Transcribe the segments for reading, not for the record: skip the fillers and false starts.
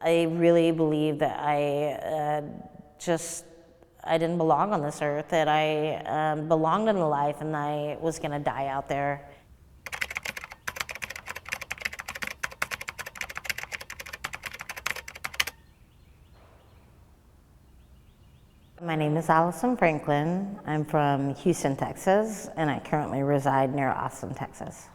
I really believe that I didn't belong on this earth, that I belonged in the life and I was gonna die out there. My name is Allison Franklin. I'm from Houston, Texas, and I currently reside near Austin, Texas.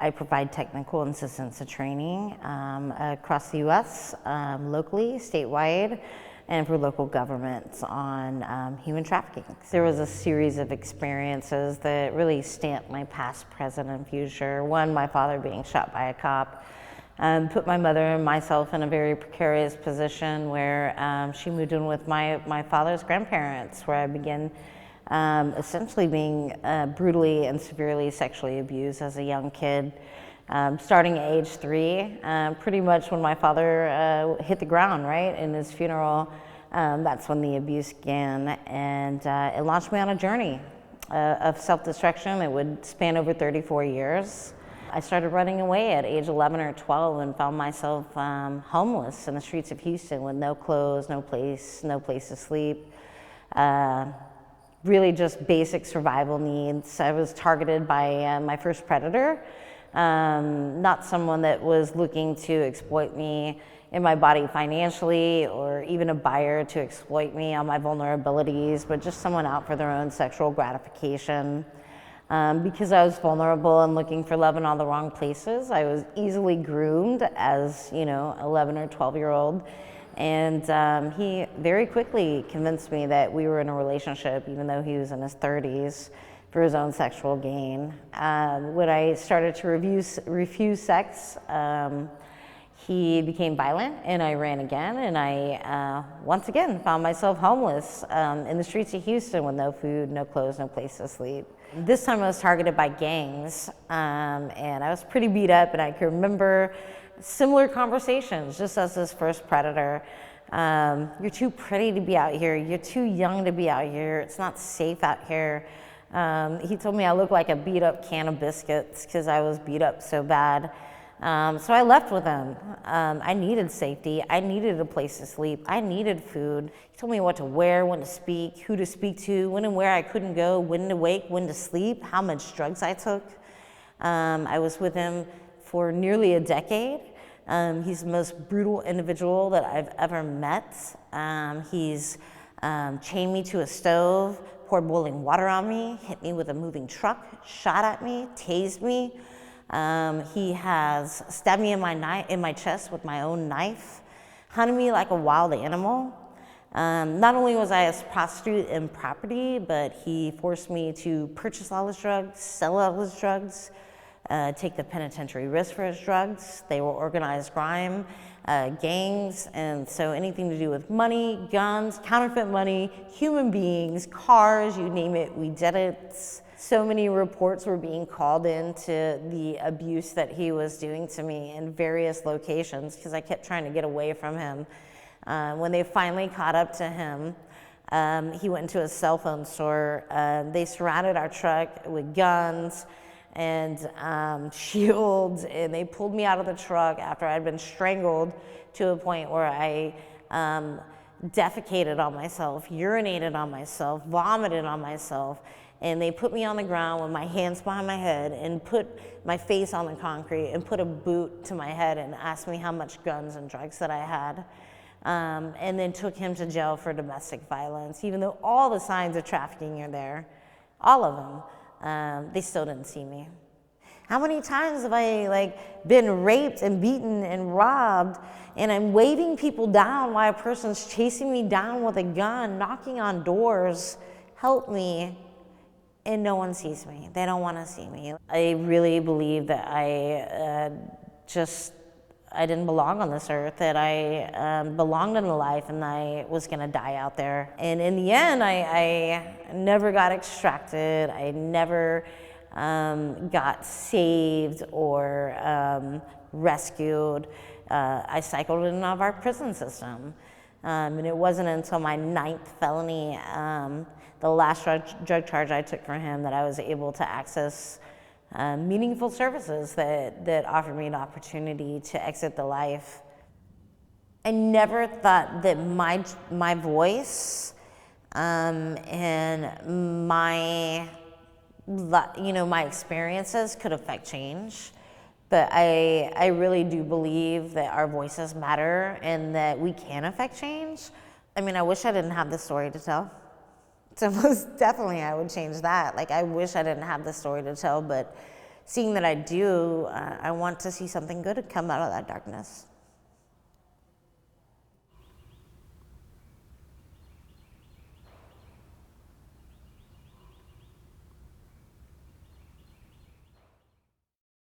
I provide technical assistance and training across the U.S., locally, statewide, and for local governments on human trafficking. There was a series of experiences that really stamped my past, present, and future. One, my father being shot by a cop, put my mother and myself in a very precarious position where she moved in with my father's grandparents, where I began essentially being brutally and severely sexually abused as a young kid. Starting at age 3, pretty much when my father hit the ground, right, in his funeral, that's when the abuse began, and it launched me on a journey of self-destruction that would span over 34 years. I started running away at age 11 or 12 and found myself homeless in the streets of Houston with no clothes, no place to sleep. Really just basic survival needs. I was targeted by my first predator, not someone that was looking to exploit me in my body financially or even a buyer to exploit me on my vulnerabilities, but just someone out for their own sexual gratification. Because I was vulnerable and looking for love in all the wrong places, I was easily groomed as, 11 or 12-year-old. And he very quickly convinced me that we were in a relationship, even though he was in his 30s, for his own sexual gain. When I started to refuse sex, he became violent and I ran again, and I once again found myself homeless in the streets of Houston with no food, no clothes, no place to sleep. This time I was targeted by gangs, and I was pretty beat up, and I can remember similar conversations just as this first predator. You're too pretty to be out here, you're too young to be out here, it's not safe out here. He told me I looked like a beat up can of biscuits because I was beat up so bad. So I left with him. I needed safety, I needed a place to sleep, I needed food. He told me what to wear, when to speak, who to speak to, when and where I couldn't go, when to wake, when to sleep, how much drugs I took. I was with him for nearly a decade. He's the most brutal individual that I've ever met. He's chained me to a stove, poured boiling water on me, hit me with a moving truck, shot at me, tased me. He has stabbed me in my chest with my own knife, hunted me like a wild animal. Not only was I a prostitute in property, but he forced me to purchase all his drugs, sell all his drugs, take the penitentiary risk for his drugs. They were organized crime, gangs, and so anything to do with money, guns, counterfeit money, human beings, cars, you name it, we did it. So many reports were being called into the abuse that he was doing to me in various locations because I kept trying to get away from him. When they finally caught up to him, he went into a cell phone store. They surrounded our truck with guns and shields, and they pulled me out of the truck after I'd been strangled to a point where I defecated on myself, urinated on myself, vomited on myself. And they put me on the ground with my hands behind my head and put my face on the concrete and put a boot to my head and asked me how much guns and drugs that I had. And then took him to jail for domestic violence. Even though all the signs of trafficking are there, all of them, they still didn't see me. How many times have I been raped and beaten and robbed, and I'm waving people down while a person's chasing me down with a gun, knocking on doors, help me. And no one sees me. They don't want to see me. I really believe that I didn't belong on this earth, that I belonged in the life and I was gonna die out there. And in the end, I never got extracted. I never got saved or rescued. I cycled in and out of our prison system. And it wasn't until my 9th felony, the last drug charge I took for him, that I was able to access meaningful services that offered me an opportunity to exit the life. I never thought that my voice and my my experiences could affect change. But I really do believe that our voices matter and that we can affect change. I mean, I wish I didn't have this story to tell. So most definitely I would change that. Like, I wish I didn't have this story to tell, but seeing that I do, I want to see something good come out of that darkness.